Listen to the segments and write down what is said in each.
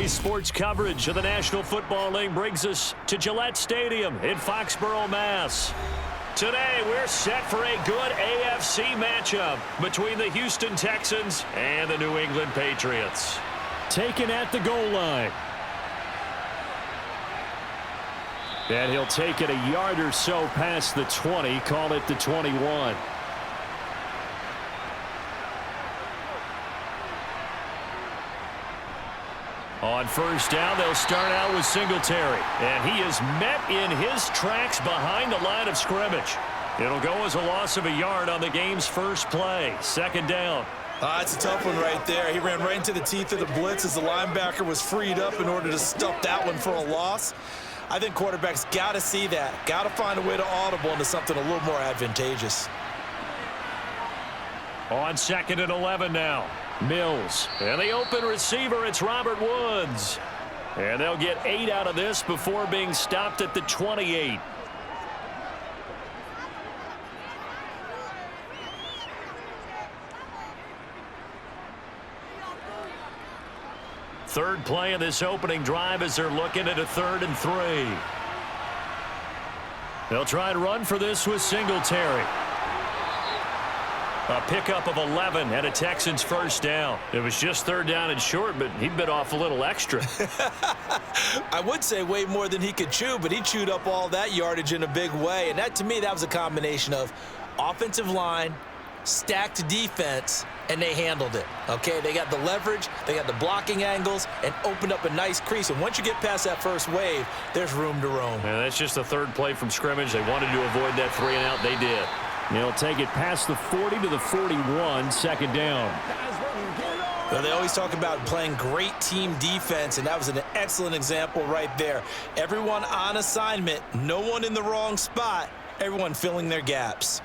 Today's sports coverage of the National Football League brings us to Gillette Stadium in Foxborough, Mass. Today, we're set for a good AFC matchup between the Houston Texans and the New England Patriots. Taken at the goal line. And he'll take it a yard or so past the 20, call it the 21. On first down, they'll start out with Singletary. And he is met in his tracks behind the line of scrimmage. It'll go as a loss of a yard on the game's first play. Second down. It's a tough one right there. He ran right into the teeth of the blitz as the linebacker was freed up in order to stuff that one for a loss. I think quarterbacks got to see that. Got to find a way to audible into something a little more advantageous. On 2nd and 11 now. Mills. And the open receiver, it's Robert Woods. And they'll get 8 out of this before being stopped at the 28. Third play of this opening drive as they're looking at a 3rd and 3. They'll try and run for this with Singletary. A pickup of 11 and a Texans first down. It was just 3rd down and short, but he bit off a little extra. I would say way more than he could chew, but he chewed up all that yardage in a big way. And that, to me, that was a combination of offensive line, stacked defense, and they handled it. Okay, they got the leverage, they got the blocking angles, and opened up a nice crease. And once you get past that first wave, there's room to roam. And that's just the 3rd play from scrimmage. They wanted to avoid that 3 and out. They did. They'll take it past the 40 to the 41, second down. Well, they always talk about playing great team defense, and that was an excellent example right there. Everyone on assignment, no one in the wrong spot, everyone filling their gaps.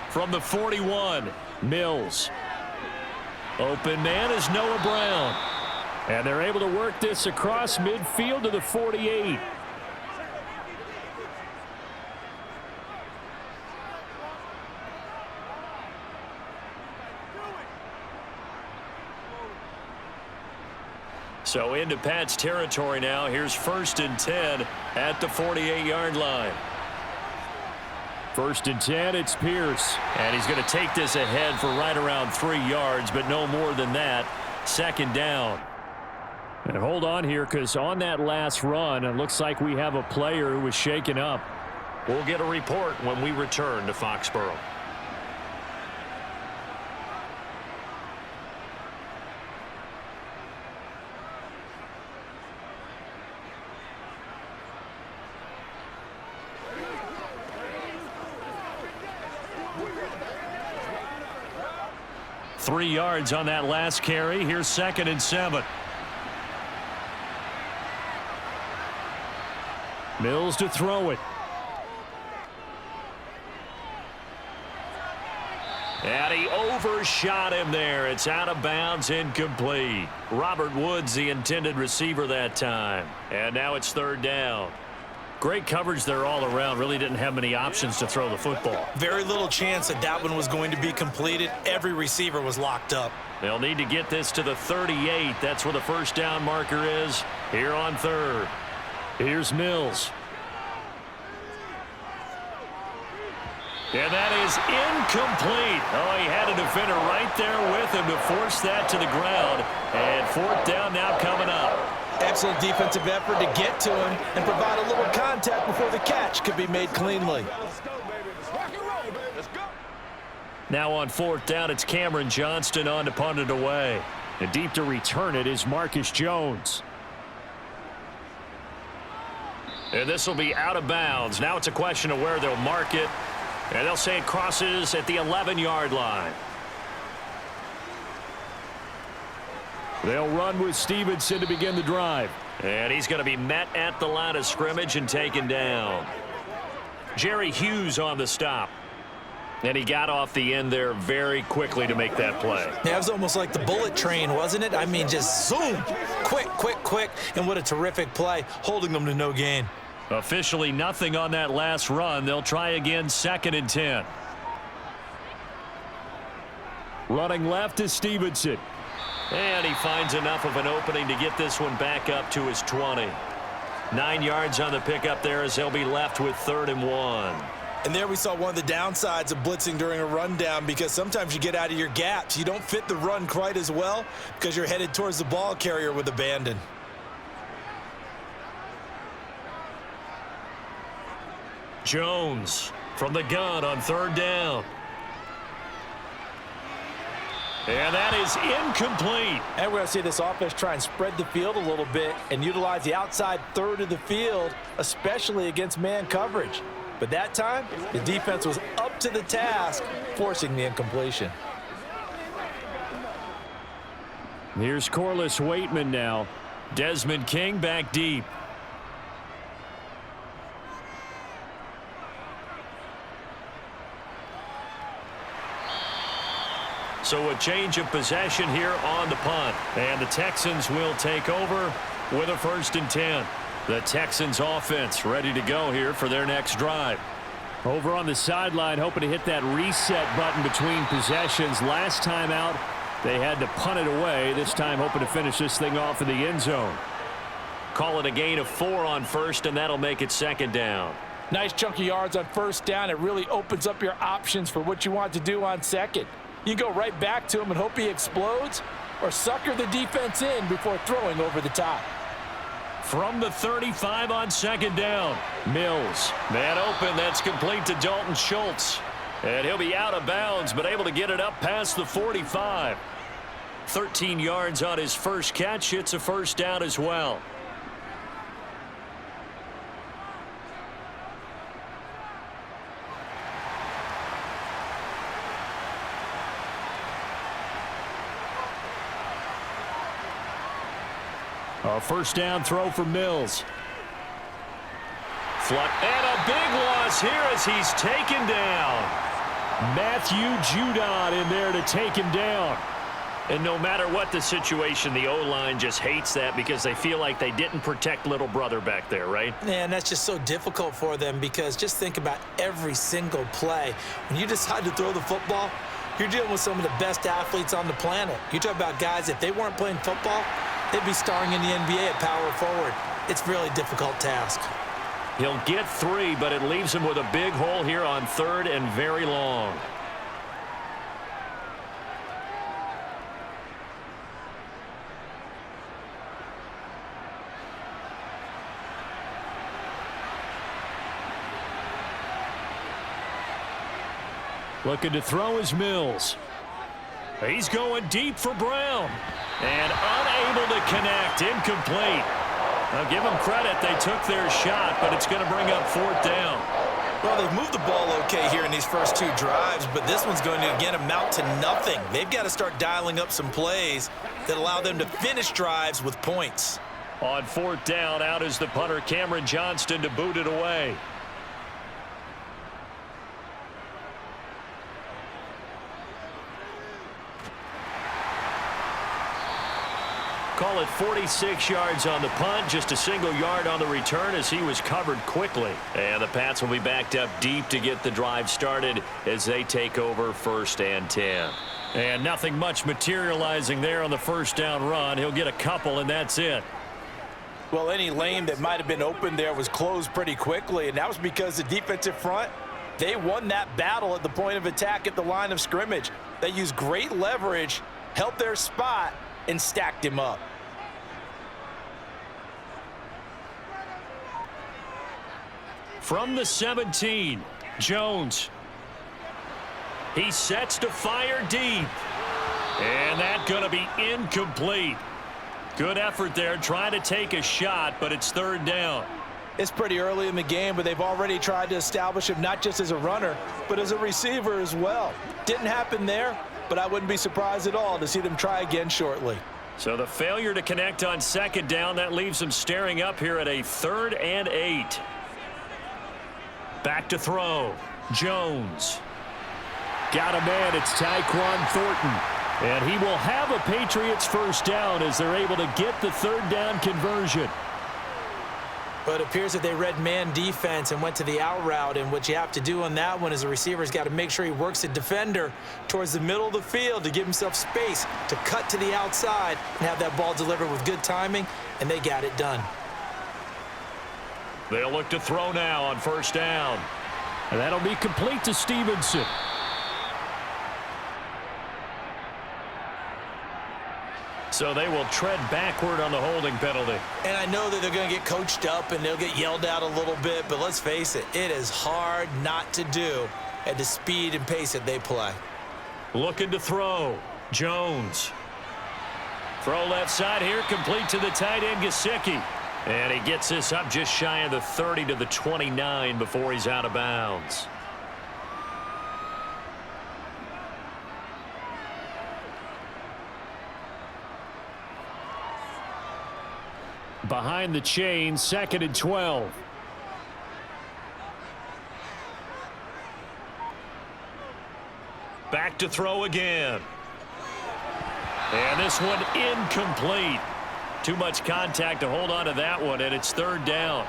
From the 41, Mills. Open man is Noah Brown. And they're able to work this across midfield to the 48. So into Pat's territory now. Here's 1st and 10 at the 48-yard line. 1st and 10, it's Pierce. And he's going to take this ahead for right around 3 yards, but no more than that. Second down. And hold on here, because on that last run, it looks like we have a player who was shaken up. We'll get a report when we return to Foxborough. Three yards on that last carry. Here's 2nd and 7. Mills to throw it. And he overshot him there. It's out of bounds, incomplete. Robert Woods, the intended receiver that time. And now it's 3rd down. Great coverage there all around. Really didn't have many options to throw the football. Very little chance that that one was going to be completed. Every receiver was locked up. They'll need to get this to the 38. That's where the first down marker is here on 3rd. Here's Mills. And that is incomplete. Oh, he had a defender right there with him to force that to the ground. And 4th down now coming up. Excellent defensive effort to get to him and provide a little contact before the catch could be made cleanly. Now on 4th down, it's Cameron Johnston on to punt it away. And deep to return it is Marcus Jones. And this will be out of bounds. Now it's a question of where they'll mark it. And they'll say it crosses at the 11-yard line. They'll run with Stevenson to begin the drive. And he's going to be met at the line of scrimmage and taken down. Jerry Hughes on the stop. And he got off the end there very quickly to make that play. Yeah, it was almost like the bullet train, wasn't it? I mean, just zoom. Quick, quick, quick. And what a terrific play, holding them to no gain. Officially nothing on that last run. They'll try again, 2nd and 10. Running left is Stevenson. And he finds enough of an opening to get this one back up to his 20. 9 yards on the pickup there as they'll be left with 3rd and 1. And there we saw one of the downsides of blitzing during a rundown, because sometimes you get out of your gaps. You don't fit the run quite as well because you're headed towards the ball carrier with abandon. Jones from the gun on 3rd down. And that is incomplete. And we're going to see this offense try and spread the field a little bit and utilize the outside third of the field, especially against man coverage. But that time, the defense was up to the task, forcing the incompletion. Here's Corliss Waitman now. Desmond King back deep. So a change of possession here on the punt. And the Texans will take over with a 1st and 10. The Texans offense ready to go here for their next drive. Over on the sideline, hoping to hit that reset button between possessions. Last time out, they had to punt it away. This time hoping to finish this thing off in the end zone. Call it a gain of 4 on 1st, and that'll make it 2nd down. Nice chunk of yards on 1st down. It really opens up your options for what you want to do on 2nd. You go right back to him and hope he explodes, or sucker the defense in before throwing over the top. From the 35 on 2nd down, Mills. Man open, that's complete to Dalton Schultz. And he'll be out of bounds, but able to get it up past the 45. 13 yards on his first catch. It's a 1st down as well. A 1st down throw for Mills. And a big loss here as he's taken down. Matthew Judon in there to take him down. And no matter what the situation, the O-line just hates that because they feel like they didn't protect little brother back there, right? Man, that's just so difficult for them, because just think about every single play. When you decide to throw the football, you're dealing with some of the best athletes on the planet. You talk about guys, if they weren't playing football, they'd be starring in the NBA at power forward. It's a really difficult task. He'll get 3, but it leaves him with a big hole here on 3rd and very long. Looking to throw is Mills. He's going deep for Brown. And unable to connect. Incomplete. Now give them credit. They took their shot, but it's going to bring up 4th down. Well, they've moved the ball okay here in these first 2 drives, but this one's going to, again, amount to nothing. They've got to start dialing up some plays that allow them to finish drives with points. On 4th down, out is the punter, Cameron Johnston, to boot it away. Call it 46 yards on the punt, just a single yard on the return as he was covered quickly. And the Pats will be backed up deep to get the drive started as they take over 1st and 10. And nothing much materializing there on the 1st down run. He'll get a couple, and that's it. Well, any lane that might have been open there was closed pretty quickly, and that was because the defensive front, they won that battle at the point of attack at the line of scrimmage. They used great leverage, held their spot, and stacked him up. From the 17, Jones. He sets to fire deep. And that's going to be incomplete. Good effort there, trying to take a shot, but it's 3rd down. It's pretty early in the game, but they've already tried to establish him not just as a runner, but as a receiver as well. Didn't happen there, but I wouldn't be surprised at all to see them try again shortly. So the failure to connect on 2nd down, that leaves them staring up here at a 3rd and 8. Back to throw. Jones. Got a man. It's Tyquan Thornton. And he will have a Patriots 1st down as they're able to get the 3rd down conversion. Well, it appears that they read man defense and went to the out route, and what you have to do on that one is the receiver's got to make sure he works the defender towards the middle of the field to give himself space to cut to the outside and have that ball delivered with good timing, and they got it done. They'll look to throw now on first down. And that'll be complete to Stevenson. So they will tread backward on the holding penalty. And I know that they're going to get coached up and they'll get yelled at a little bit, but let's face it, it is hard not to do at the speed and pace that they play. Looking to throw. Jones. Throw left side here, complete to the tight end, Gesicki. And he gets this up just shy of the 30 to the 29 before he's out of bounds. Behind the chain, 2nd and 12. Back to throw again. And this one incomplete. Too much contact to hold on to that one, and it's 3rd down.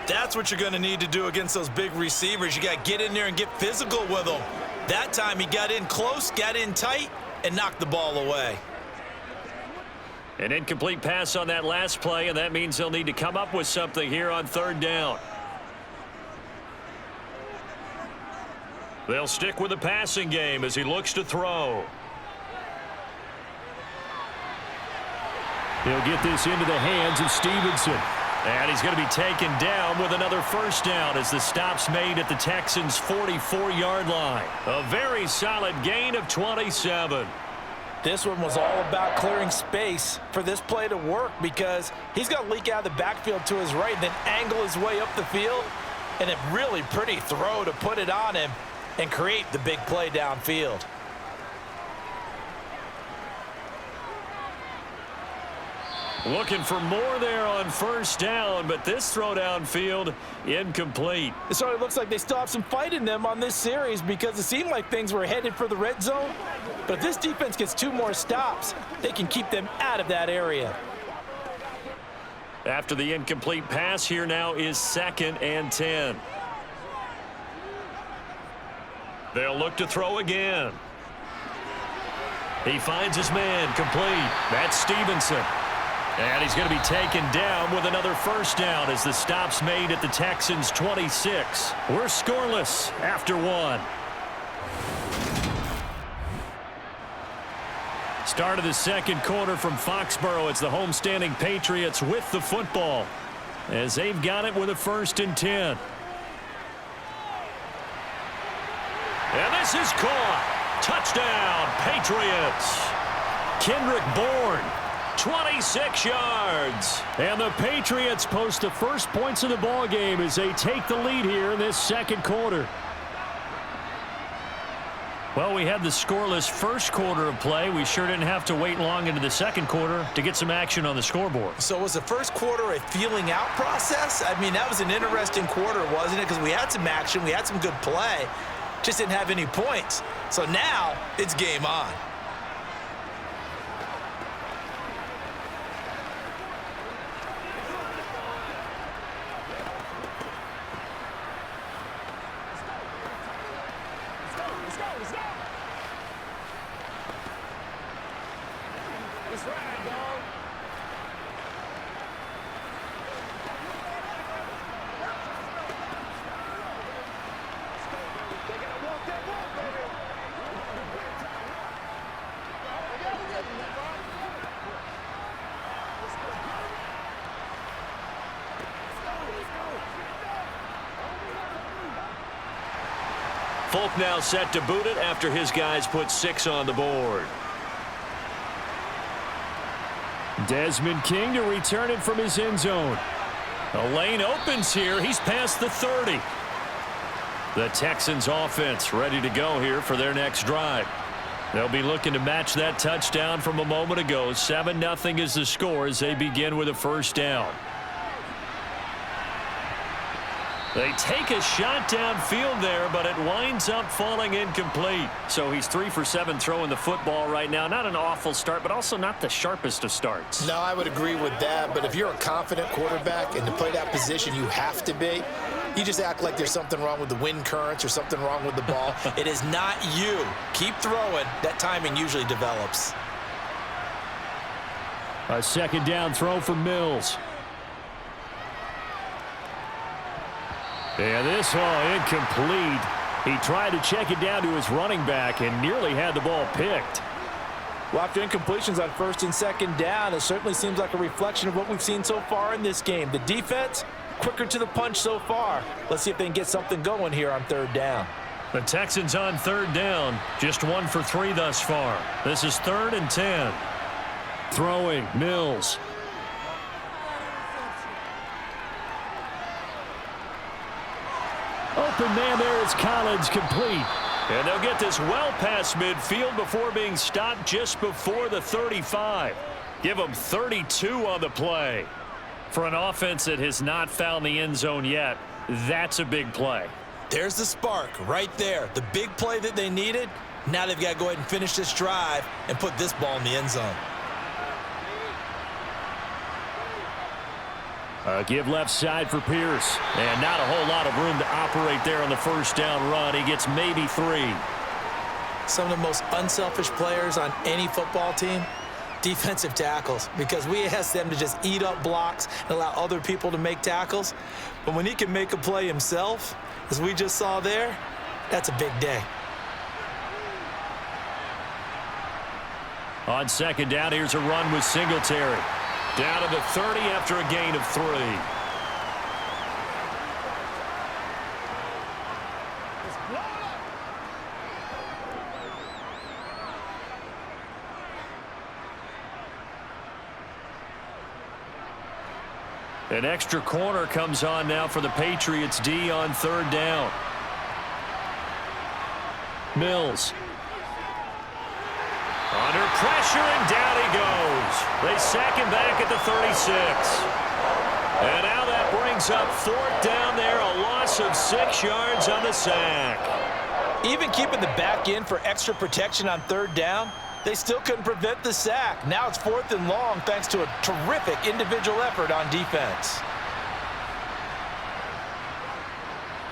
That's what you're going to need to do against those big receivers. You got to get in there and get physical with them. That time he got in close, got in tight, and knocked the ball away. An incomplete pass on that last play, and that means they'll need to come up with something here on 3rd down. They'll stick with the passing game as he looks to throw. He'll get this into the hands of Stevenson. And he's going to be taken down with another first down as the stop's made at the Texans' 44-yard line. A very solid gain of 27. This one was all about clearing space for this play to work because he's going to leak out of the backfield to his right and then angle his way up the field. And a really pretty throw to put it on him and create the big play downfield. Looking for more there on first down, but this throw downfield incomplete. So it looks like they still have some fight in them on this series because it seemed like things were headed for the red zone. But if this defense gets 2 more stops, they can keep them out of that area. After the incomplete pass, here now is 2nd and 10. They'll look to throw again. He finds his man, complete. That's Stevenson. And he's going to be taken down with another first down as the stop's made at the Texans' 26. We're scoreless after 1. Start of the 2nd quarter from Foxborough. It's the homestanding Patriots with the football as they've got it with a 1st and 10. And this is caught. Touchdown, Patriots. Kendrick Bourne. 26 yards. And the Patriots post the first points of the ball game as they take the lead here in this 2nd quarter. Well, we had the scoreless first quarter of play. We sure didn't have to wait long into the 2nd quarter to get some action on the scoreboard. So was the first quarter a feeling out process? I mean, that was an interesting quarter, wasn't it? Because we had some action, we had some good play, just didn't have any points. So now it's game on. Folk now set to boot it after his guys put 6 on the board. Desmond King to return it from his end zone. The lane opens here. He's past the 30. The Texans offense ready to go here for their next drive. They'll be looking to match that touchdown from a moment ago. 7-0 is the score as they begin with a first down. They take a shot downfield there, but it winds up falling incomplete. So he's 3 for 7 throwing the football right now. Not an awful start, but also not the sharpest of starts. No, I would agree with that. But if you're a confident quarterback and to play that position, you have to be. You just act like there's something wrong with the wind currents or something wrong with the ball. It is not you. Keep throwing. That timing usually develops. A second down throw for Mills. And this one incomplete. He tried to check it down to his running back and nearly had the ball picked. Well, after incompletions on first and second down, it certainly seems like a reflection of what we've seen so far in this game. The defense, quicker to the punch so far. Let's see if they can get something going here on third down. The Texans on third down, just 1 for 3 thus far. This is 3rd and 10. Throwing, Mills. Open man there is Collins, complete. And they'll get this well past midfield before being stopped just before the 35. Give them 32 on the play. For an offense that has not found the end zone yet, that's a big play. There's the spark right there. The big play that they needed. Now they've got to go ahead and finish this drive and put this ball in the end zone. Give left side for Pierce. And not a whole lot of room to operate there on the first down run. He gets maybe 3. Some of the most unselfish players on any football team, defensive tackles, because we ask them to just eat up blocks and allow other people to make tackles. But when he can make a play himself, as we just saw there, that's a big day. On second down, here's a run with Singletary. Down to the 30 after a gain of 3. An extra corner comes on now for the Patriots D on third down. Mills. Under pressure, and down he goes. They sack him back at the 36. And now that brings up 4th down there, a loss of 6 yards on the sack. Even keeping the back end for extra protection on third down, they still couldn't prevent the sack. Now it's 4th and long thanks to a terrific individual effort on defense.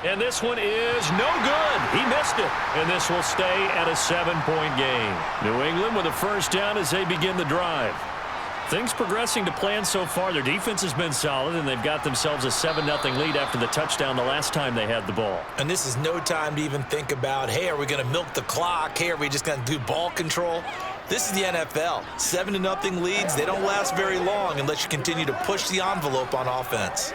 And this one is no good. He missed it. And this will stay at a 7-point game. New England with a first down as they begin the drive. Things progressing to plan so far. Their defense has been solid, and they've got themselves a 7-0 lead after the touchdown the last time they had the ball. And this is no time to even think about, hey, are we going to milk the clock? Hey, are we just going to do ball control? This is the NFL. 7-0 leads, they don't last very long unless you continue to push the envelope on offense.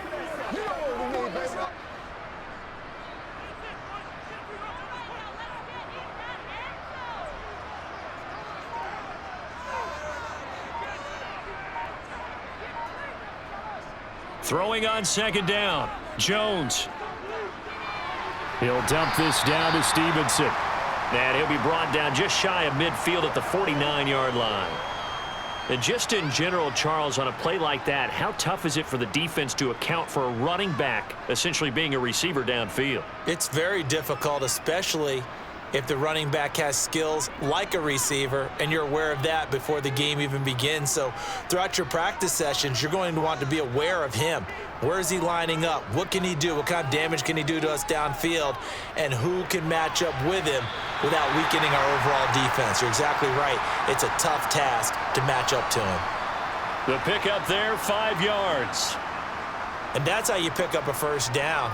Throwing on second down, Jones. He'll dump this down to Stevenson. And he'll be brought down just shy of midfield at the 49-yard line. And just in general, Charles, on a play like that, how tough is it for the defense to account for a running back essentially being a receiver downfield? It's very difficult, especially if the running back has skills like a receiver, and you're aware of that before the game even begins. So throughout your practice sessions, you're going to want to be aware of him. Where is he lining up? What can he do? What kind of damage can he do to us downfield? And who can match up with him without weakening our overall defense? You're exactly right. It's a tough task to match up to him. The pickup there, 5 yards. And that's how you pick up a first down.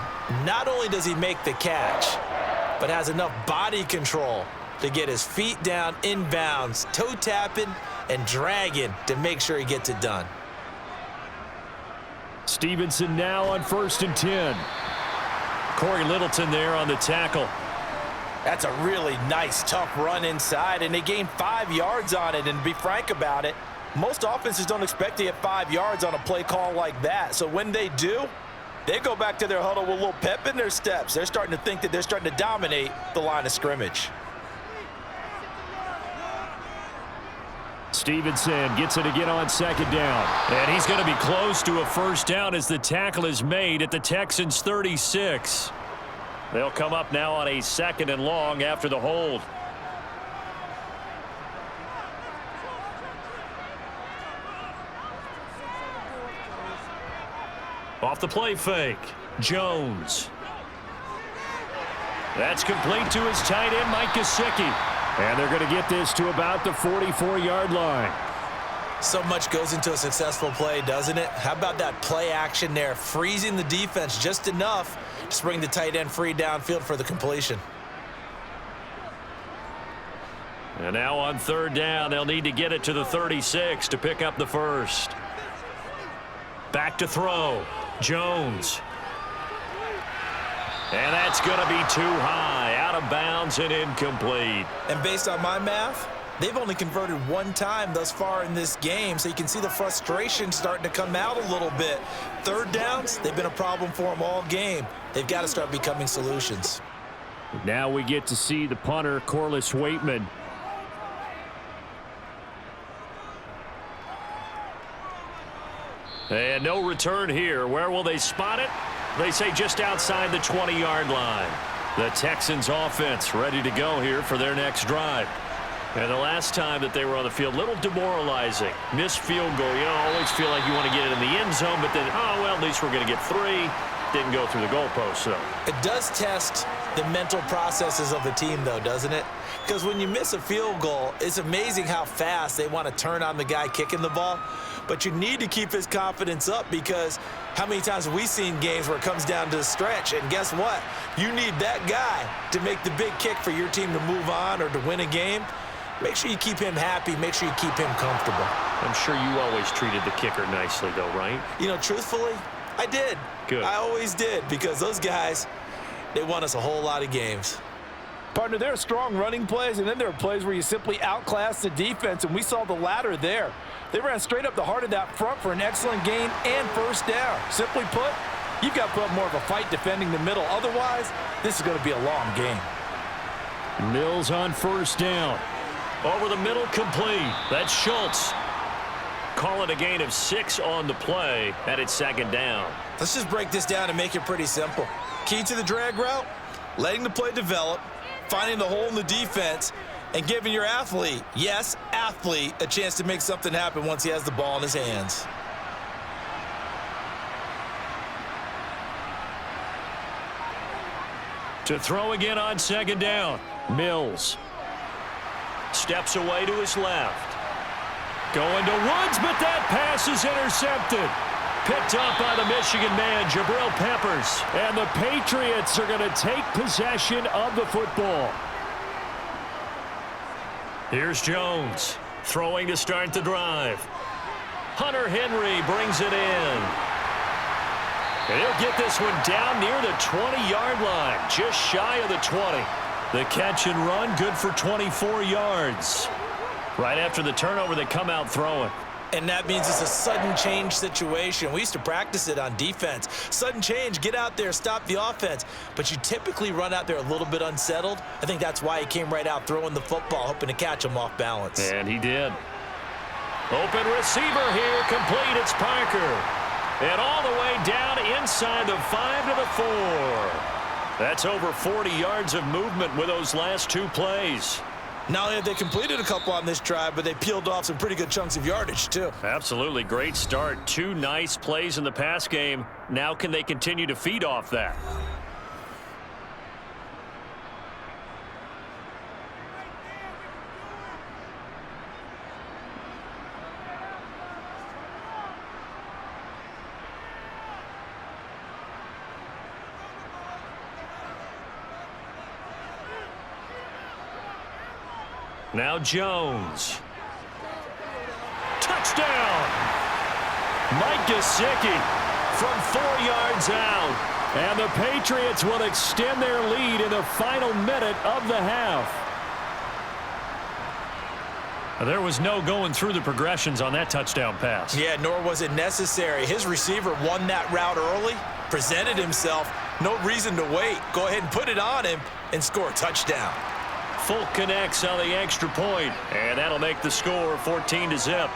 Not only does he make the catch, but has enough body control to get his feet down inbounds, toe tapping and dragging to make sure he gets it done. Stevenson now on 1st and 10. Corey Littleton there on the tackle. That's a really nice, tough run inside, and they gained 5 yards on it. And to be frank about it, most offenses don't expect to get 5 yards on a play call like that. So when they do, they go back to their huddle with a little pep in their steps. They're starting to think that they're starting to dominate the line of scrimmage. Stevenson gets it again on second down. And he's going to be close to a first down as the tackle is made at the Texans' 36. They'll come up now on a 2nd and long after the hold. Off the play fake, Jones. That's complete to his tight end, Mike Gesicki. And they're going to get this to about the 44-yard line. So much goes into a successful play, doesn't it? How about that play action there, freezing the defense just enough to bring the tight end free downfield for the completion. And now on 3rd down, they'll need to get it to the 36 to pick up the first. Back to throw, Jones. And that's going to be too high, out of bounds and incomplete. And based on my math, they've only converted 1 time thus far in this game, so you can see the frustration starting to come out a little bit. 3rd downs, they've been a problem for them all game. They've got to start becoming solutions. Now we get to see the punter, Corliss Waitman. And no return here. Where will they spot it? They say just outside the 20-yard line. The Texans offense ready to go here for their next drive. And the last time that they were on the field, a little demoralizing. Missed field goal. You always feel like you want to get it in the end zone, but then, oh, well, at least we're going to get 3. Didn't go through the goalpost, though. It does test the mental processes of the team, though, doesn't it? Because when you miss a field goal, it's amazing how fast they want to turn on the guy kicking the ball. But you need to keep his confidence up, because how many times have we seen games where it comes down to the stretch? And guess what? You need that guy to make the big kick for your team to move on or to win a game. Make sure you keep him happy. Make sure you keep him comfortable. I'm sure you always treated the kicker nicely, though, right? You know, truthfully, I did. Good. I always did, because those guys, they won us a whole lot of games. Partner, there are strong running plays, and then there are plays where you simply outclass the defense, and we saw the latter there. They ran straight up the heart of that front for an excellent gain and first down. Simply put, you've got to put up more of a fight defending the middle. Otherwise, this is going to be a long game. Mills on first down. Over the middle, complete. That's Schultz. Call it a gain of 6 on the play, and it's 2nd down. Let's just break this down and make it pretty simple. Key to the drag route, letting the play develop, finding the hole in the defense, and giving your athlete, yes, athlete, a chance to make something happen once he has the ball in his hands. To throw again on 2nd down. Mills. Steps away to his left. Going to Woods, but that pass is intercepted. Picked up by the Michigan man, Jabril Peppers. And the Patriots are going to take possession of the football. Here's Jones, throwing to start the drive. Hunter Henry brings it in. And he'll get this one down near the 20-yard line, just shy of the 20. The catch and run, good for 24 yards. Right after the turnover, they come out throwing. And that means it's a sudden change situation. We used to practice it on defense. Sudden change, get out there, stop the offense. But you typically run out there a little bit unsettled. I think that's why he came right out throwing the football, hoping to catch him off balance. And he did. Open receiver here, complete. It's Parker. And all the way down inside the 5 to the 4. That's over 40 yards of movement with those last 2 plays. Not only have they completed a couple on this drive, but they peeled off some pretty good chunks of yardage, too. Absolutely. Great start. 2 nice plays in the pass game. Now can they continue to feed off that? Now Jones. Touchdown! Mike Gesicki from 4 yards out. And the Patriots will extend their lead in the final minute of the half. There was no going through the progressions on that touchdown pass. Yeah, nor was it necessary. His receiver won that route early, presented himself, no reason to wait. Go ahead and put it on him and score a touchdown. Folk connects on the extra point, and that'll make the score 14-0.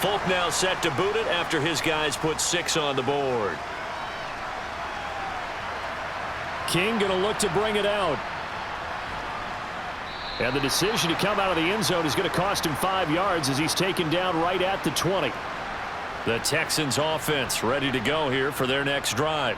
Folk now set to boot it after his guys put 6 on the board. King going to look to bring it out. And the decision to come out of the end zone is going to cost him 5 yards as he's taken down right at the 20. The Texans offense ready to go here for their next drive.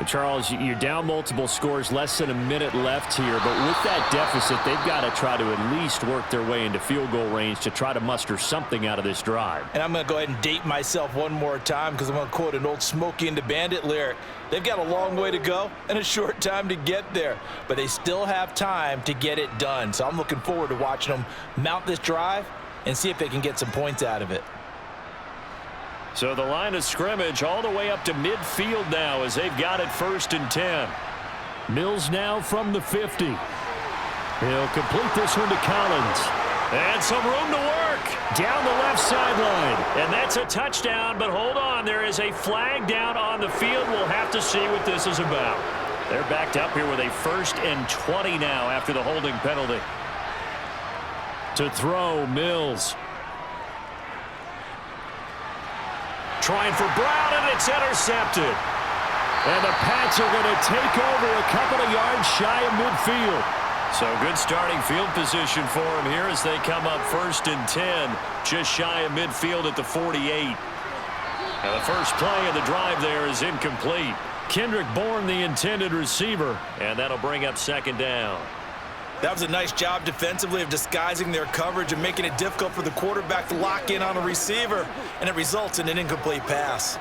Charles, you're down multiple scores, less than a minute left here, but with that deficit, they've got to try to at least work their way into field goal range to try to muster something out of this drive. And I'm going to go ahead and date myself one more time because I'm going to quote an old Smokey and the Bandit lyric. They've got a long way to go and a short time to get there, but they still have time to get it done. So I'm looking forward to watching them mount this drive and see if they can get some points out of it. So the line of scrimmage all the way up to midfield now as they've got it 1st and 10. Mills now from the 50. He'll complete this one to Collins. And some room to work down the left sideline. And that's a touchdown, but hold on. There is a flag down on the field. We'll have to see what this is about. They're backed up here with a 1st and 20 now after the holding penalty. To throw, Mills. Trying for Brown, and it's intercepted. And the Pats are going to take over a couple of yards shy of midfield. So good starting field position for them here as they come up 1st and 10, just shy of midfield at the 48. Now the first play of the drive there is incomplete. Kendrick Bourne, the intended receiver, and that'll bring up 2nd down. That was a nice job defensively of disguising their coverage and making it difficult for the quarterback to lock in on a receiver, and it results in an incomplete pass.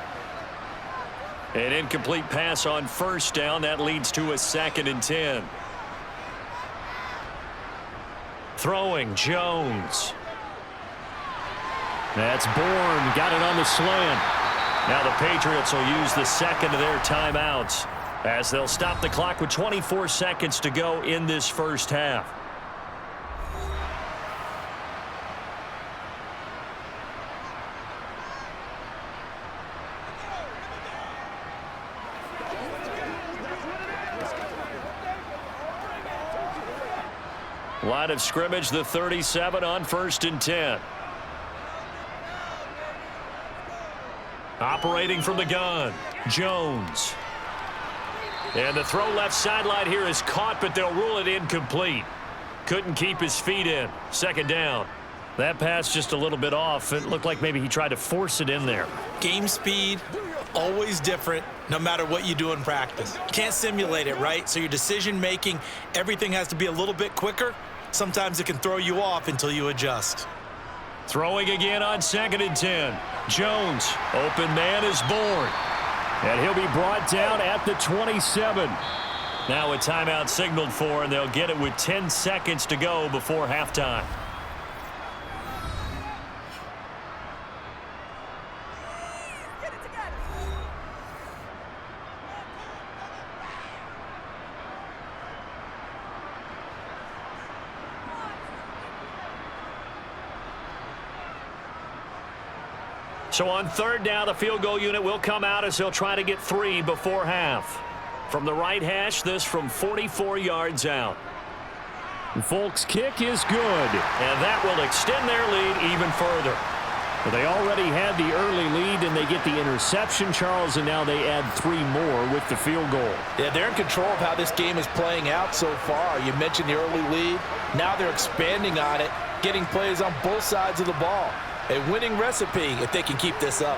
An incomplete pass on 1st down. That leads to a 2nd and 10. Throwing, Jones. That's Bourne. Got it on the slant. Now the Patriots will use the 2nd of their timeouts as they'll stop the clock with 24 seconds to go in this 1st half. Line of scrimmage, the 37 on 1st and 10. Operating from the gun, Jones. And the throw left sideline here is caught, but they'll rule it incomplete. Couldn't keep his feet in. 2nd down. That pass just a little bit off. It looked like maybe he tried to force it in there. Game speed, always different, no matter what you do in practice. You can't simulate it, right? So your decision making, everything has to be a little bit quicker. Sometimes it can throw you off until you adjust. Throwing again on 2nd and 10. Jones, open man is Bourne. And he'll be brought down at the 27. Now a timeout signaled for, and they'll get it with 10 seconds to go before halftime. So on 3rd down, the field goal unit will come out as he'll try to get 3 before half. From the right hash, this from 44 yards out. Folk's kick is good, and that will extend their lead even further. Well, they already had the early lead, and they get the interception, Charles, and now they add 3 more with the field goal. Yeah, they're in control of how this game is playing out so far. You mentioned the early lead. Now they're expanding on it, getting plays on both sides of the ball. A winning recipe if they can keep this up.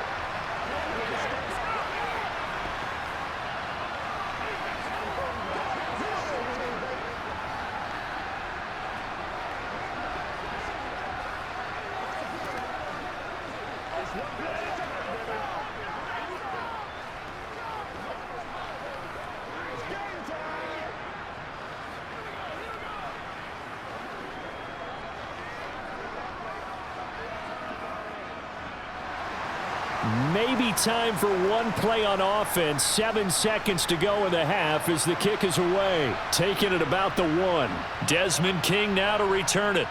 Maybe time for one play on offense. 7 seconds to go in the half as the kick is away. Taking it about the 1. Desmond King now to return it.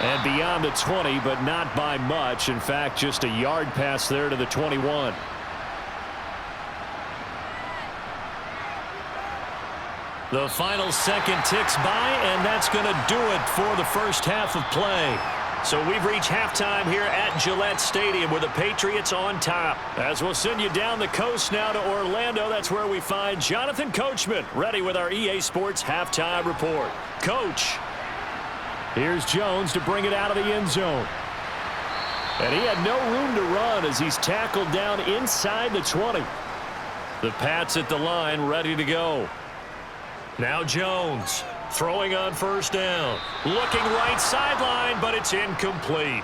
And beyond the 20, but not by much. In fact, just a yard pass there to the 21. The final second ticks by, and that's going to do it for the first half of play. So we've reached halftime here at Gillette Stadium with the Patriots on top. As we'll send you down the coast now to Orlando, that's where we find Jonathan Coachman ready with our EA Sports halftime report. Coach. Here's Jones to bring it out of the end zone. And he had no room to run as he's tackled down inside the 20. The Pats at the line ready to go. Now Jones. Throwing on first down. Looking right sideline, but it's incomplete.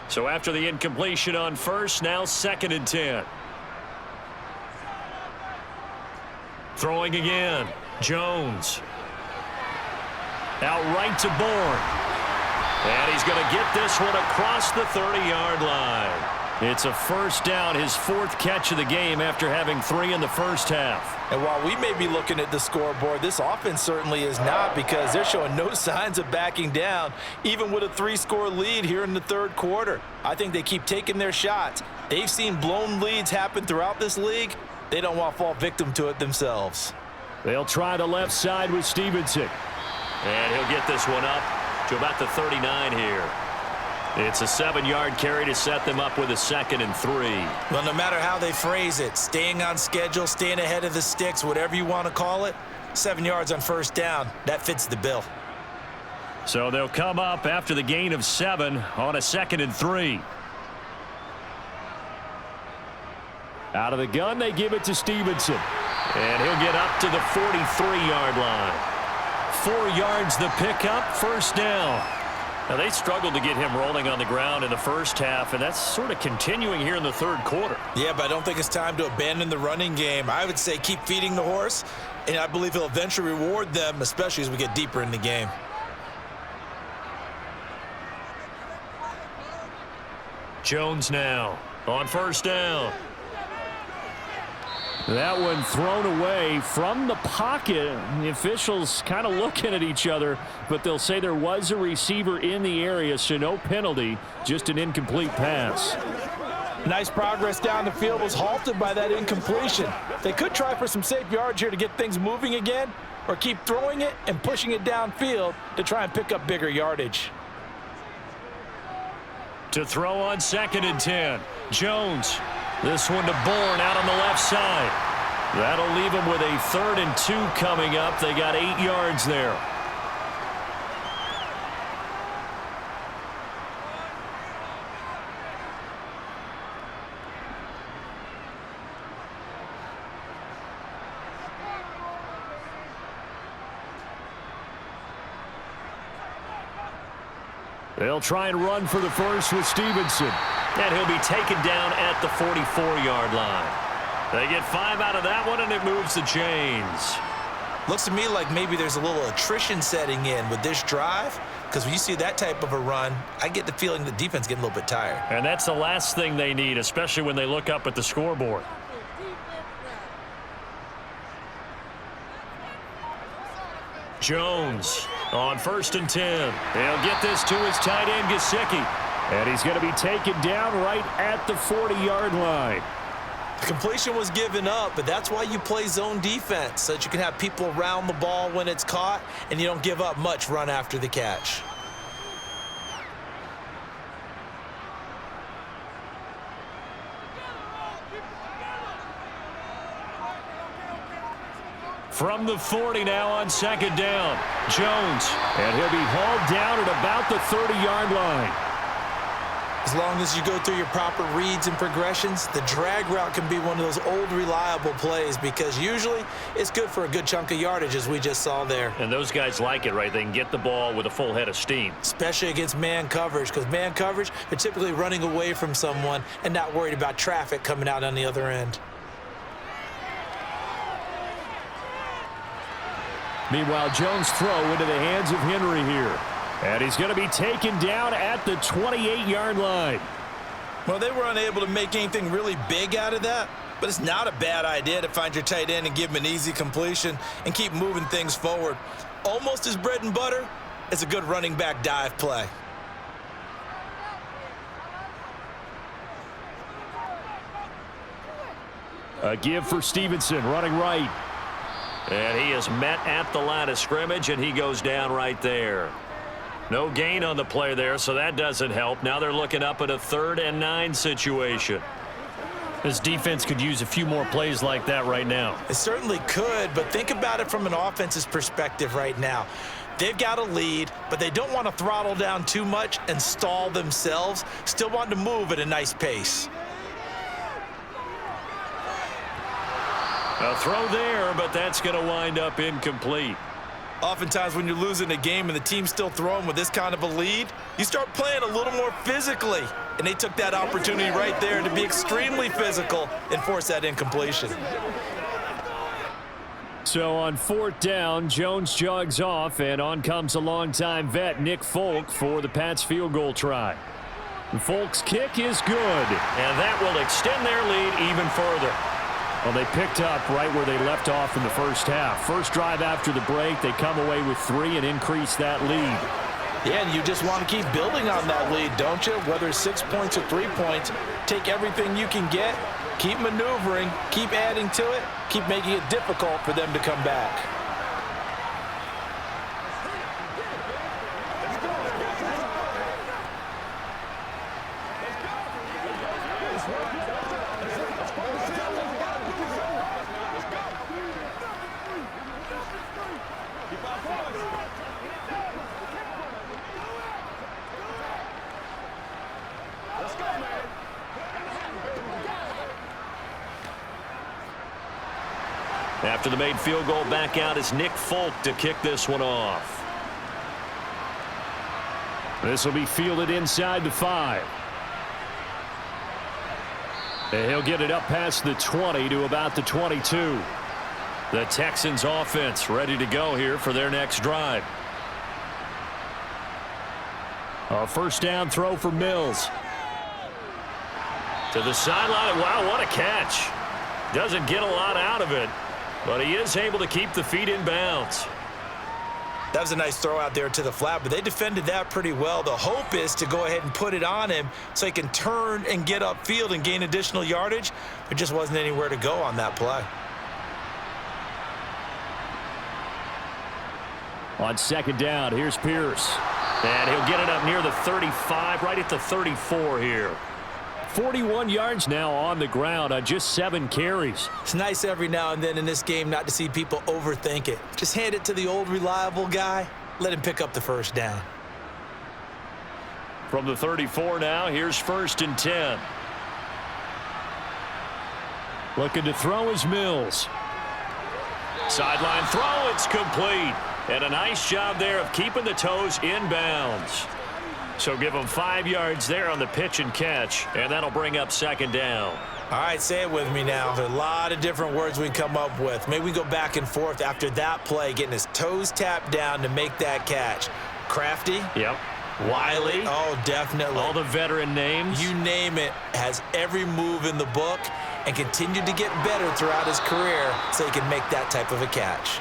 So after the incompletion on first, now 2nd and 10. Throwing again. Jones. Out right to Bourne. And he's going to get this one across the 30-yard line. It's a first down, his 4th catch of the game after having 3 in the first half. And while we may be looking at the scoreboard, this offense certainly is not, because they're showing no signs of backing down, even with a 3-score lead here in the 3rd quarter. I think they keep taking their shots. They've seen blown leads happen throughout this league. They don't want to fall victim to it themselves. They'll try the left side with Stevenson. And he'll get this one up to about the 39 here. It's a 7-yard carry to set them up with a 2nd and 3. Well, no matter how they phrase it, staying on schedule, staying ahead of the sticks, whatever you want to call it, 7 yards on first down, that fits the bill. So they'll come up after the gain of 7 on a 2nd and 3. Out of the gun, they give it to Stevenson. And he'll get up to the 43-yard line. 4 yards the pickup, first down. Now they struggled to get him rolling on the ground in the first half, and that's sort of continuing here in the 3rd quarter. Yeah, but I don't think it's time to abandon the running game. I would say keep feeding the horse, and I believe he'll eventually reward them, especially as we get deeper in the game. Jones now on first down. That one thrown away from the pocket. The officials kind of looking at each other, but they'll say there was a receiver in the area, so no penalty, just an incomplete pass. Nice progress down the field was halted by that incompletion. They could try for some safe yards here to get things moving again, or keep throwing it and pushing it downfield to try and pick up bigger yardage. To throw on 2nd and 10. Jones. This one to Bourne out on the left side. That'll leave them with a 3rd and 2 coming up. They got 8 yards there. They'll try and run for the first with Stevenson. And he'll be taken down at the 44-yard line. They get 5 out of that one, and it moves the chains. Looks to me like maybe there's a little attrition setting in with this drive, because when you see that type of a run, I get the feeling the defense getting a little bit tired. And that's the last thing they need, especially when they look up at the scoreboard. Jones on 1st and 10. He'll get this to his tight end, Gesicki. And he's going to be taken down right at the 40-yard line. The completion was given up, but that's why you play zone defense, so that you can have people around the ball when it's caught, and you don't give up much run after the catch. From the 40 now on 2nd down. Jones. And he'll be hauled down at about the 30-yard line. As long as you go through your proper reads and progressions, the drag route can be one of those old reliable plays because usually it's good for a good chunk of yardage, as we just saw there. And those guys like it, right? They can get the ball with a full head of steam. Especially against man coverage, because man coverage, they're typically running away from someone and not worried about traffic coming out on the other end. Meanwhile, Jones' throw into the hands of Henry here. And he's going to be taken down at the 28-yard line. Well, they were unable to make anything really big out of that, but it's not a bad idea to find your tight end and give him an easy completion and keep moving things forward. Almost his bread and butter. It's a good running back dive play. A give for Stevenson, running right. And he is met at the line of scrimmage, and he goes down right there. No gain on the play there, so that doesn't help. Now they're looking up at a 3rd and 9 situation. This defense could use a few more plays like that right now. It certainly could, but think about it from an offense's perspective right now. They've got a lead, but they don't want to throttle down too much and stall themselves. Still want to move at a nice pace. A throw there, but that's going to wind up incomplete. Oftentimes when you're losing a game and the team's still throwing with this kind of a lead, you start playing a little more physically. And they took that opportunity right there to be extremely physical and force that incompletion. So on 4th down, Jones jogs off, and on comes a longtime vet, Nick Folk, for the Pats field goal try. And Folk's kick is good, and that will extend their lead even further. Well, they picked up right where they left off in the first half. First drive after the break, they come away with 3 and increase that lead. Yeah, and you just want to keep building on that lead, don't you? Whether it's 6 points or 3 points, take everything you can get, keep maneuvering, keep adding to it, keep making it difficult for them to come back. After the made field goal, back out is Nick Folk to kick this one off. This will be fielded inside the 5. And he'll get it up past the 20 to about the 22. The Texans offense ready to go here for their next drive. A first down throw for Mills. To the sideline. Wow, what a catch. Doesn't get a lot out of it, but he is able to keep the feet in bounds. That was a nice throw out there to the flat, but they defended that pretty well. The hope is to go ahead and put it on him so he can turn and get upfield and gain additional yardage. There just wasn't anywhere to go on that play. On 2nd down, here's Pierce. And he'll get it up near the 35, right at the 34 here. 41 yards now on the ground on just 7 carries. It's nice every now and then in this game not to see people overthink it. Just hand it to the old reliable guy. Let him pick up the first down. From the 34 now, here's 1st and 10. Looking to throw is Mills. Sideline throw, it's complete. And a nice job there of keeping the toes in bounds. So give them 5 yards there on the pitch and catch, and that'll bring up 2nd down. All right, say it with me now. There are a lot of different words we can come up with. Maybe we go back and forth after that play, getting his toes tapped down to make that catch. Crafty? Yep. Wiley? Oh, definitely. All the veteran names. You name it. Has every move in the book and continued to get better throughout his career so he can make that type of a catch.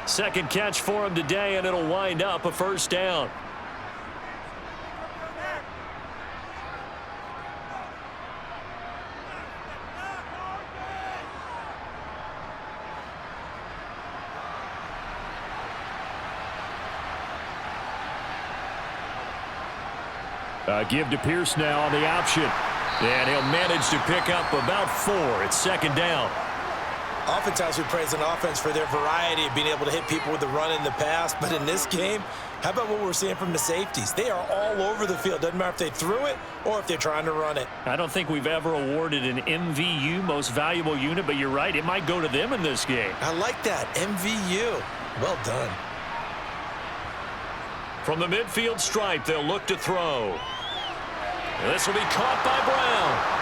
2nd catch for him today, and it'll wind up a first down. Give to Pierce now on the option. And he'll manage to pick up about 4. It's 2nd down. Oftentimes we praise an offense for their variety of being able to hit people with the run in the pass, but in this game, How about what we're seeing from the safeties? They are all over the field. Doesn't matter if they threw it or if they're trying to run it. I don't think we've ever awarded an MVU, most valuable unit, but you're right, it might go to them in this game. I like that, MVU. Well done. From the midfield stripe, they'll look to throw. This will be caught by Brown.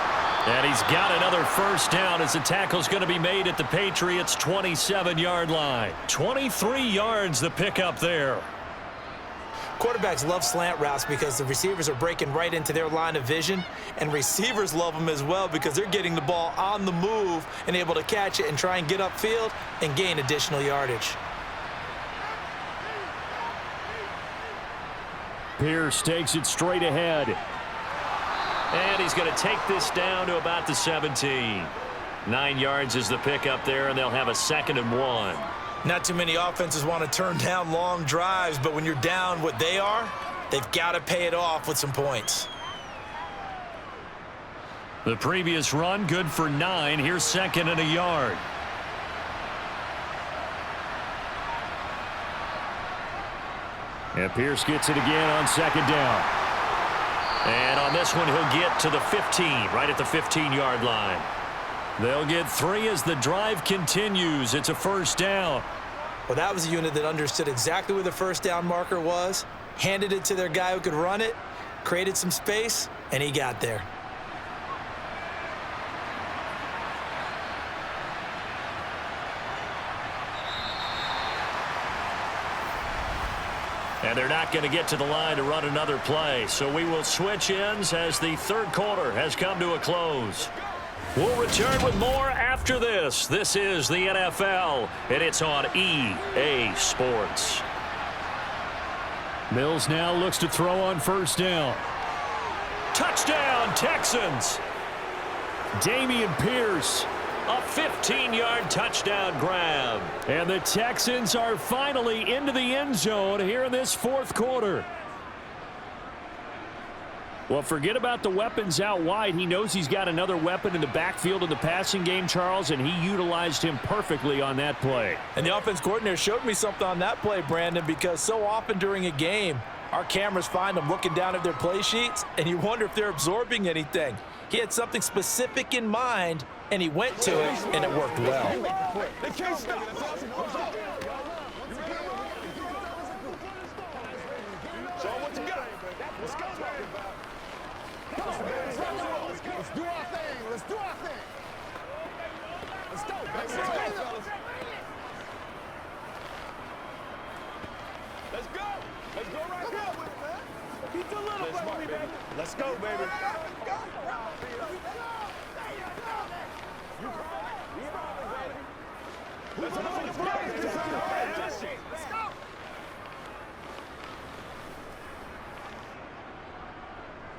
And he's got another first down as the tackle's going to be made at the Patriots' 27-yard line. 23 yards the pickup there. Quarterbacks love slant routes because the receivers are breaking right into their line of vision, and receivers love them as well because they're getting the ball on the move and able to catch it and try and get upfield and gain additional yardage. Pierce takes it straight ahead. And he's going to take this down to about the 17. 9 yards is the pickup there, and they'll have a 2nd and 1. Not too many offenses want to turn down long drives, but when you're down what they are, they've got to pay it off with some points. The previous run, good for 9. Here's 2nd and a yard. And Pierce gets it again on 2nd down. And on this one, he'll get to the 15, right at the 15-yard line. They'll get 3 as the drive continues. It's a first down. Well, that was a unit that understood exactly where the first down marker was, handed it to their guy who could run it, created some space, and he got there. And they're not going to get to the line to run another play. So we will switch ends as the third quarter has come to a close. We'll return with more after this. This is the NFL, and it's on EA Sports. Mills now looks to throw on first down. Touchdown, Texans. Dameon Pierce, a 15-yard touchdown grab. And the Texans are finally into the end zone here in this fourth quarter. Well, forget about the weapons out wide. He knows he's got another weapon in the backfield of the passing game, Charles, and he utilized him perfectly on that play. And the offense coordinator showed me something on that play, Brandon, because so often during a game, our cameras find them looking down at their play sheets, and you wonder if they're absorbing anything. He had something specific in mind, and he went to it, and it worked well. They can't stop. Show them what you got. Let's go, baby. Let's do our thing. Let's do our thing. Let's go, baby. Let's go, fellas. Let's go. Let's go right here with it, man. Keep the little play with me, baby. Let's go, baby. Let's go.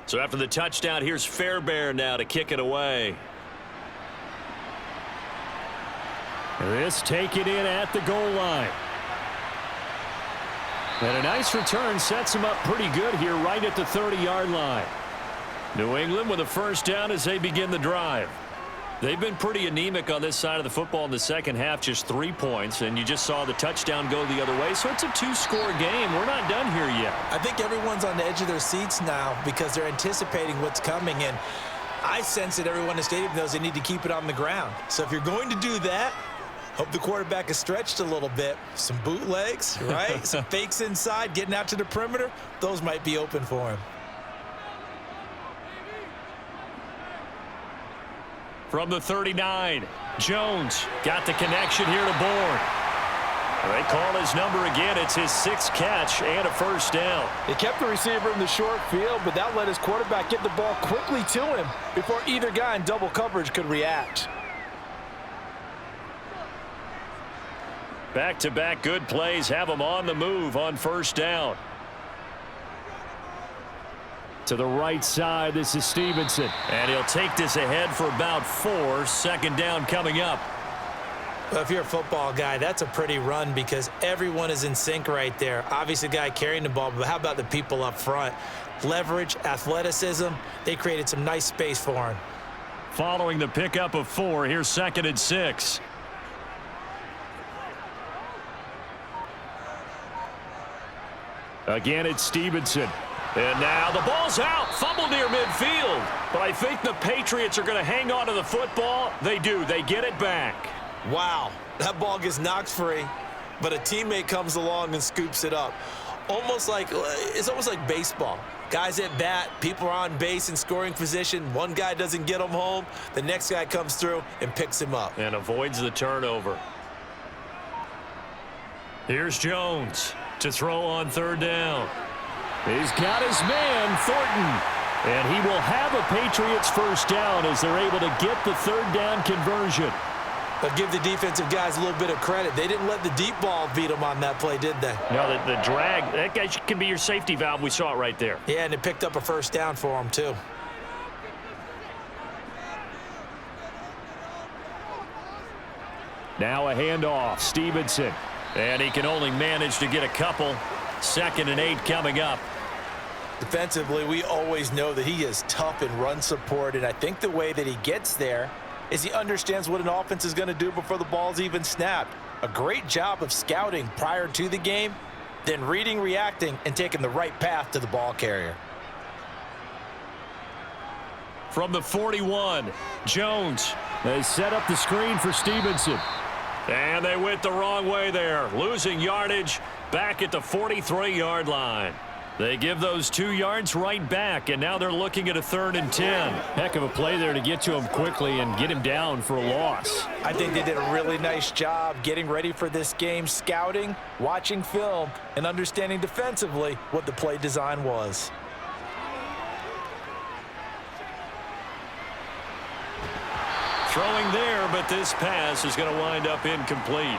So after the touchdown, here's Fairbairn now to kick it away. This taken in at the goal line. And a nice return sets him up pretty good here right at the 30-yard line. New England with a first down as they begin the drive. They've been pretty anemic on this side of the football in the second half, just 3 points, and you just saw the touchdown go the other way. So it's a 2-score game. We're not done here yet. I think everyone's on the edge of their seats now because they're anticipating what's coming, and I sense that everyone in the stadium knows they need to keep it on the ground. So if you're going to do that, hope the quarterback is stretched a little bit. Some bootlegs, right? Some fakes inside, getting out to the perimeter. Those might be open for him. From the 39, Jones got the connection here to Bourne. They call his number again. It's his 6th catch and a first down. They kept the receiver in the short field, but that let his quarterback get the ball quickly to him before either guy in double coverage could react. Back-to-back good plays have him on the move on first down. To the right side, this is Stevenson. And he'll take this ahead for about 4. 2nd down coming up. Well, if you're a football guy, that's a pretty run because everyone is in sync right there. Obviously, the guy carrying the ball, but how about the people up front? Leverage, athleticism, they created some nice space for him. Following the pickup of 4, here's 2nd and 6. Again, it's Stevenson. And now the ball's out. Fumble near midfield. But I think the Patriots are going to hang on to the football. They do. They get it back. Wow, that ball gets knocked free, but a teammate comes along and scoops it up. It's almost like baseball. Guys at bat, people are on base in scoring position. One guy doesn't get him home. The next guy comes through and picks him up. And avoids the turnover. Here's Jones to throw on third down. He's got his man, Thornton. And he will have a Patriots first down as they're able to get the third down conversion. But give the defensive guys a little bit of credit. They didn't let the deep ball beat them on that play, did they? No, the drag, that guy can be your safety valve. We saw it right there. Yeah, and it picked up a first down for them, too. Now a handoff, Stevenson. And he can only manage to get a couple. 2nd and 8 coming up. Defensively, we always know that he is tough in run support, and I think the way that he gets there is he understands what an offense is going to do before the ball's even snapped. A great job of scouting prior to the game, then reading, reacting, and taking the right path to the ball carrier. From the 41, Jones. They set up the screen for Stevenson. And they went the wrong way there, losing yardage back at the 43-yard line. They give those 2 yards right back, and now they're looking at a 3rd and 10. Heck of a play there to get to him quickly and get him down for a loss. I think they did a really nice job getting ready for this game, scouting, watching film, and understanding defensively what the play design was. Throwing there, but this pass is going to wind up incomplete.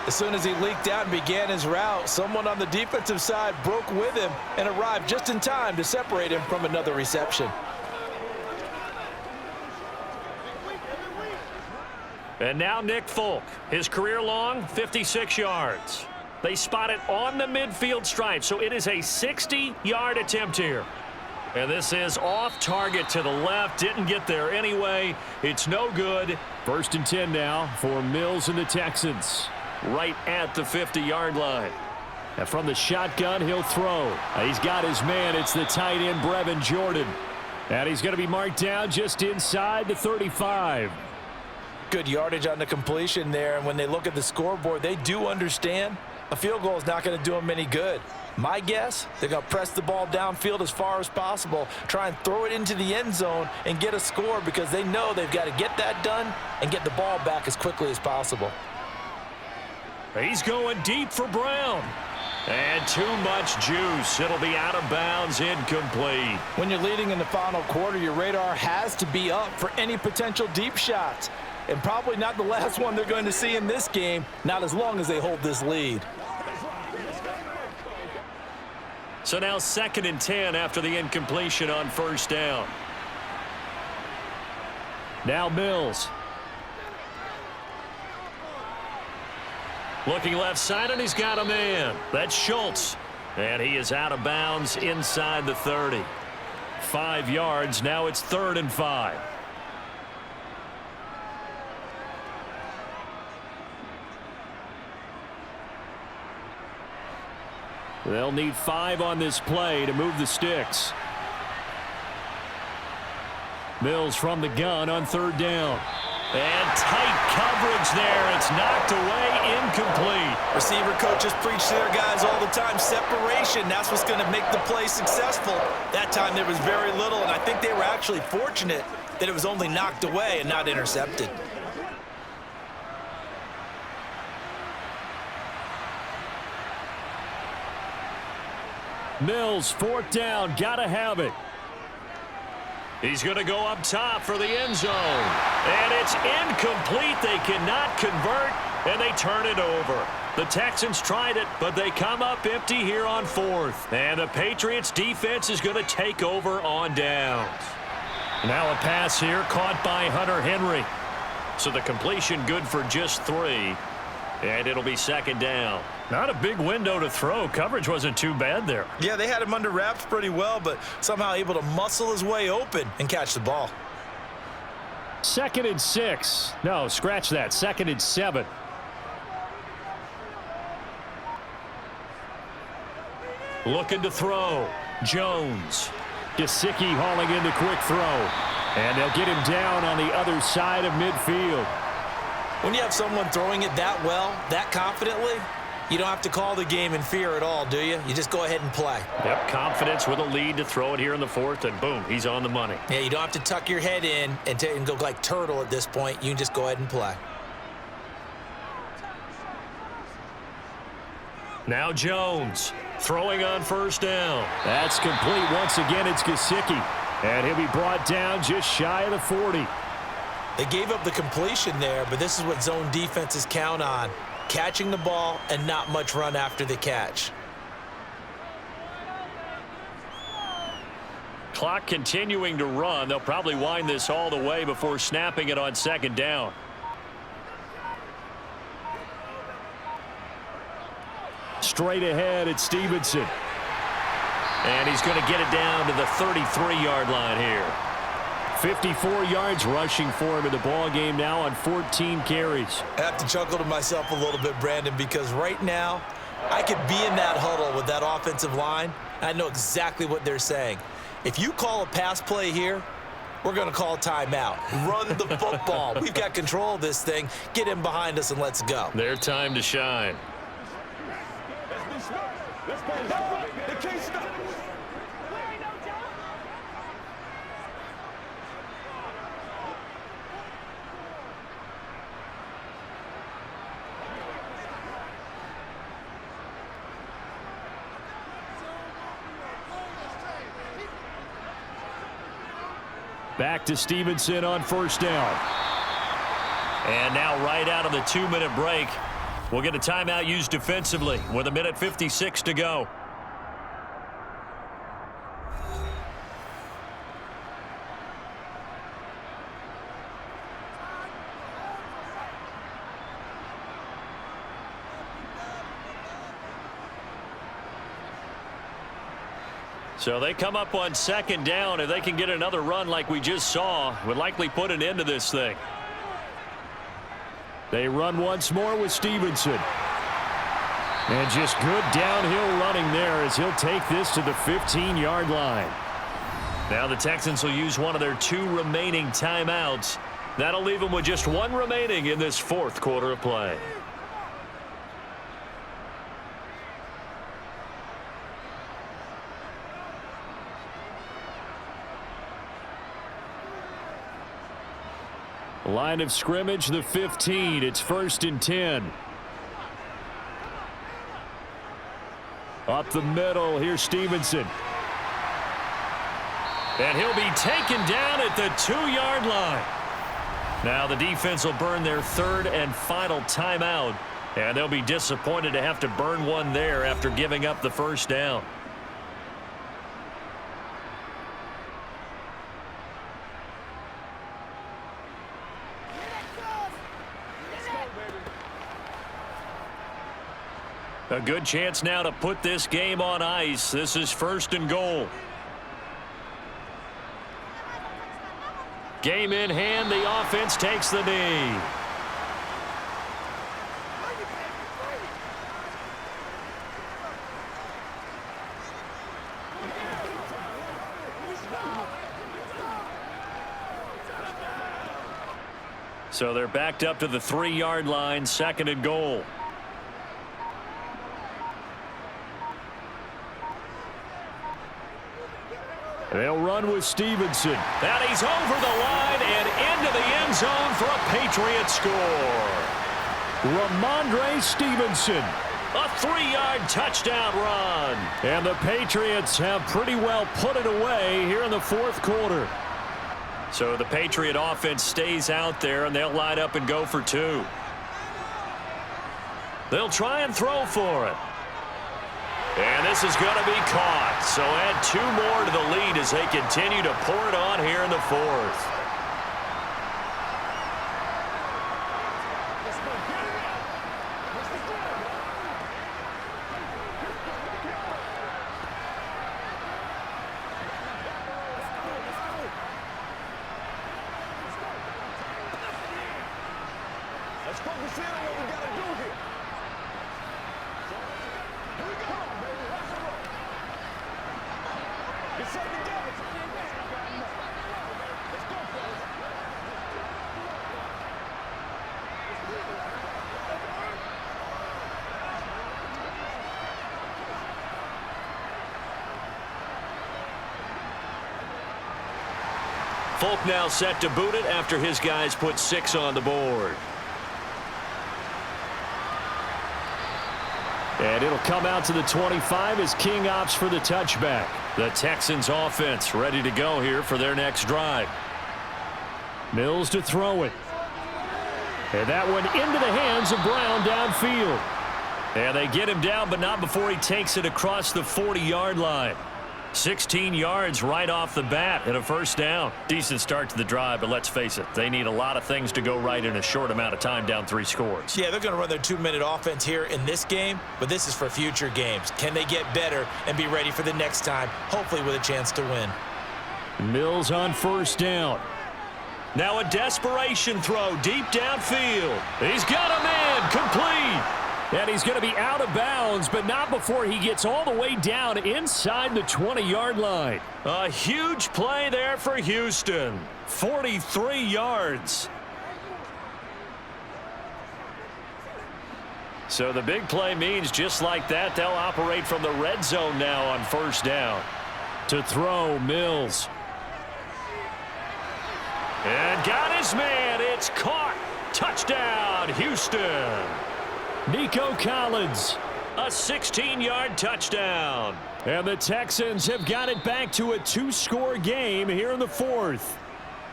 As soon as he leaked out and began his route, someone on the defensive side broke with him and arrived just in time to separate him from another reception. And now Nick Folk, his career long, 56 yards. They spot it on the midfield stripe, so it is a 60-yard attempt here. And this is off target to the left. Didn't get there anyway. It's no good. 1st and 10 now for Mills and the Texans. Right at the 50-yard line. And from the shotgun, he'll throw. He's got his man. It's the tight end, Brevin Jordan. And he's going to be marked down just inside the 35. Good yardage on the completion there. And when they look at the scoreboard, they do understand a field goal is not going to do them any good. My guess, they're going to press the ball downfield as far as possible, try and throw it into the end zone and get a score because they know they've got to get that done and get the ball back as quickly as possible. He's going deep for Brown. And too much juice. It'll be out of bounds, incomplete. When you're leading in the final quarter, your radar has to be up for any potential deep shots. And probably not the last one they're going to see in this game, not as long as they hold this lead. So now 2nd and 10 after the incompletion on 1st down. Now Mills. Looking left side, and he's got a man. That's Schultz. And he is out of bounds inside the 30. 5 yards. Now it's 3rd and 5. They'll need 5 on this play to move the sticks. Mills from the gun on 3rd down. And tight coverage there. It's knocked away, incomplete. Receiver coaches preach to their guys all the time. Separation, that's what's going to make the play successful. That time there was very little, and I think they were actually fortunate that it was only knocked away and not intercepted. Mills, 4th down, gotta have it. He's going to go up top for the end zone. And it's incomplete. They cannot convert, and they turn it over. The Texans tried it, but they come up empty here on 4th. And the Patriots defense is going to take over on downs. Now a pass here caught by Hunter Henry. So the completion good for just 3. And it'll be 2nd down. Not a big window to throw. Coverage wasn't too bad there. Yeah, they had him under wraps pretty well, but somehow able to muscle his way open and catch the ball. 2nd and 6. No, scratch that. 2nd and 7. Looking to throw. Jones. Gesicki hauling in the quick throw. And they'll get him down on the other side of midfield. When you have someone throwing it that well, that confidently, you don't have to call the game in fear at all, do you? You just go ahead and play. Yep, confidence with a lead to throw it here in the fourth, and boom, he's on the money. Yeah, you don't have to tuck your head in and go like turtle at this point. You can just go ahead and play. Now Jones throwing on first down. That's complete once again. It's Gesicki. And he'll be brought down just shy of the 40. They gave up the completion there, but this is what zone defenses count on. Catching the ball and not much run after the catch. Clock continuing to run. They'll probably wind this all the way before snapping it on second down. Straight ahead, it's Stevenson. And he's going to get it down to the 33-yard line here. 54 yards rushing for him in the ball game now on 14 carries. I have to chuckle to myself a little bit, Brandon, because right now I could be in that huddle with that offensive line. I know exactly what they're saying. If you call a pass play here, we're going to call timeout. Run the football. We've got control of this thing. Get in behind us and let's go. Their time to shine. Back to Stevenson on first down. And now right out of the 2-minute break, we'll get a timeout used defensively with 1:56 to go. So they come up on second down. If they can get another run like we just saw, would likely put an end to this thing. They run once more with Stevenson. And just good downhill running there as he'll take this to the 15-yard line. Now the Texans will use one of their 2 remaining timeouts. That'll leave them with just 1 remaining in this fourth quarter of play. Line of scrimmage, the 15. It's 1st and 10. Up the middle, here's Stevenson. And he'll be taken down at the 2-yard line. Now the defense will burn their 3rd and final timeout. And they'll be disappointed to have to burn one there after giving up the first down. A good chance now to put this game on ice. This is 1st and goal. Game in hand. The offense takes the knee. So they're backed up to the 3-yard line. 2nd and goal. They'll run with Stevenson. And he's over the line and into the end zone for a Patriot score. Ramondre Stevenson. A 3-yard touchdown run. And the Patriots have pretty well put it away here in the fourth quarter. So the Patriot offense stays out there, and they'll line up and go for 2. They'll try and throw for it. And this is going to be caught. So add 2 more to the lead as they continue to pour it on here in the fourth. Let's focus in on what we got to do here. Here we go, baby. Let's go. Folk now set to boot it after his guys put 6 on the board. And it'll come out to the 25 as King opts for the touchback. The Texans offense ready to go here for their next drive. Mills to throw it. And that one into the hands of Brown downfield. And they get him down, but not before he takes it across the 40-yard line. 16 yards right off the bat and a first down. Decent start to the drive, but let's face it, they need a lot of things to go right in a short amount of time down 3 scores. Yeah, they're going to run their 2-minute offense here in this game, but this is for future games. Can they get better and be ready for the next time, hopefully with a chance to win? Mills on first down. Now a desperation throw deep downfield. He's got a man complete. And he's going to be out of bounds, but not before he gets all the way down inside the 20-yard line. A huge play there for Houston. 43 yards. So the big play means just like that, they'll operate from the red zone now on first down. To throw, Mills. And got his man. It's caught. Touchdown, Houston. Nico Collins, a 16-yard touchdown. And the Texans have got it back to a 2-score game here in the 4th.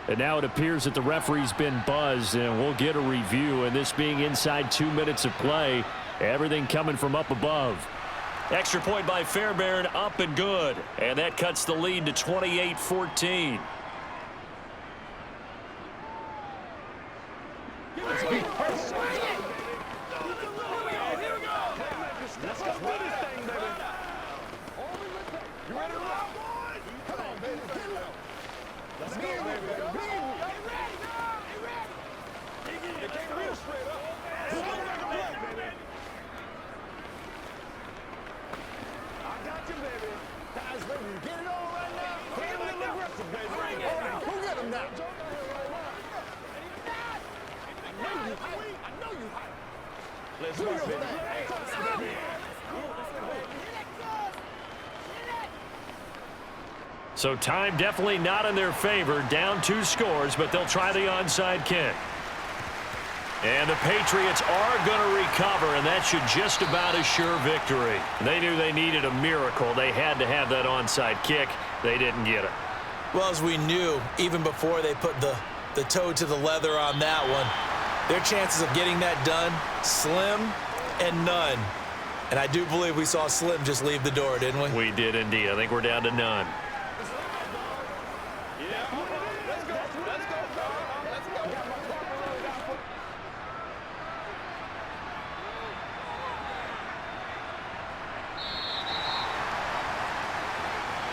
And now it appears that the referee's been buzzed, and we'll get a review. And this being inside 2 minutes of play, everything coming from up above. Extra point by Fairbairn, up and good. And that cuts the lead to 28-14. So time definitely not in their favor. Down 2 scores, but they'll try the onside kick. And the Patriots are going to recover, and that should just about assure victory. They knew they needed a miracle. They had to have that onside kick. They didn't get it. Well, as we knew, even before they put the toe to the leather on that one, their chances of getting that done, slim and none. And I do believe we saw Slim just leave the door, didn't we? We did indeed. I think we're down to none.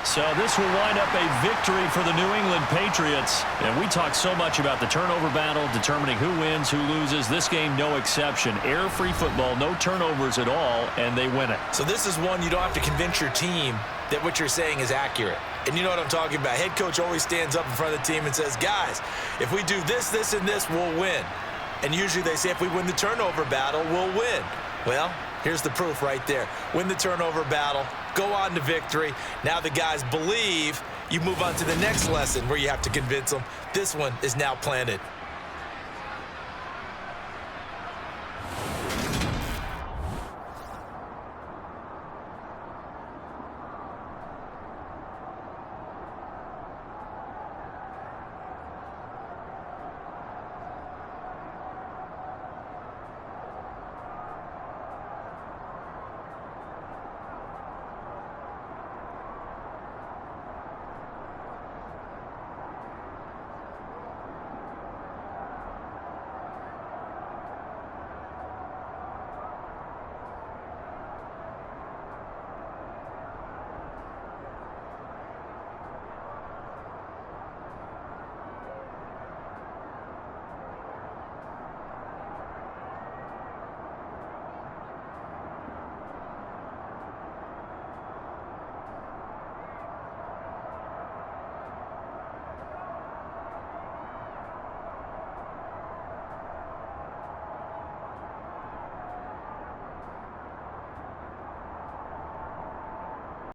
So this will wind up a victory for the New England Patriots. And we talked so much about the turnover battle, determining who wins, who loses. This game, no exception. Error-free football, no turnovers at all, and they win it. So this is one you don't have to convince your team that what you're saying is accurate. And you know what I'm talking about. Head coach always stands up in front of the team and says, guys, if we do this, this, and this, we'll win. And usually they say if we win the turnover battle, we'll win. Well, here's the proof right there. Win the turnover battle. Go on to victory. Now the guys believe. You move on to the next lesson where you have to convince them. This one is now planted.